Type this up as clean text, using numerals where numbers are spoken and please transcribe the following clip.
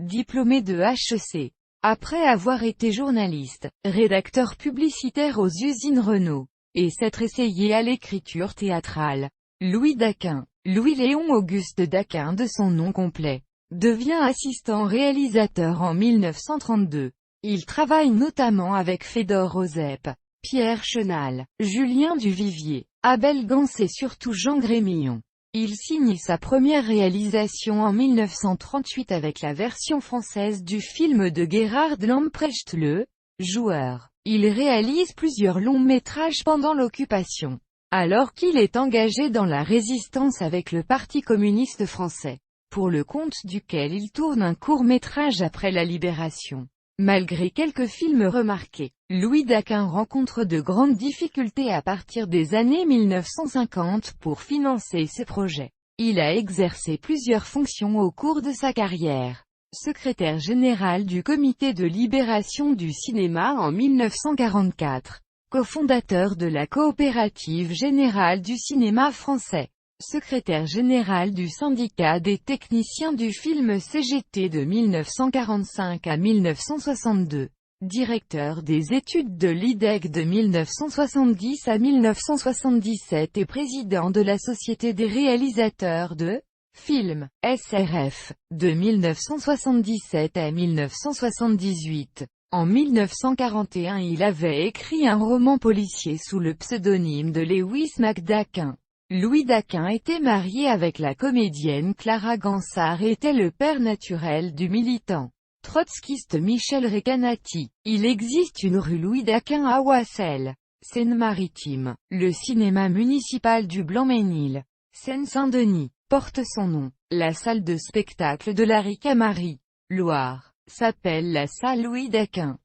diplômé de HEC. Après avoir été journaliste, rédacteur publicitaire aux usines Renault, et s'être essayé à l'écriture théâtrale, Louis Daquin, Louis-Léon Auguste Daquin de son nom complet, devient assistant réalisateur en 1932. Il travaille notamment avec Fédor Ozep, Pierre Chenal, Julien Duvivier, Abel Gance et surtout Jean Grémillon. Il signe sa première réalisation en 1938 avec la version française du film de Gerhard Lamprecht Le Joueur. Il réalise plusieurs longs métrages pendant l'occupation, alors qu'il est engagé dans la résistance avec le Parti communiste français, pour le compte duquel il tourne un court-métrage après la libération. Malgré quelques films remarqués, Louis Daquin rencontre de grandes difficultés à partir des années 1950 pour financer ses projets. Il a exercé plusieurs fonctions au cours de sa carrière. Secrétaire général du Comité de libération du cinéma en 1944, cofondateur de la Coopérative générale du cinéma français, secrétaire général du syndicat des techniciens du film CGT de 1945 à 1962, directeur des études de l'IDEC de 1970 à 1977 et président de la Société des réalisateurs de films, SRF, de 1977 à 1978. En 1941 il avait écrit un roman policier sous le pseudonyme de Lewis McDaquin. Louis Daquin était marié avec la comédienne Clara Gansard et était le père naturel du militant trotskiste Michel Recanati. Il existe une rue Louis Daquin à Oissel, Seine-Maritime. Le cinéma municipal du Blanc-Ménil, Seine-Saint-Denis, porte son nom. La salle de spectacle de la Ricamarie, Loire, s'appelle la salle Louis Daquin.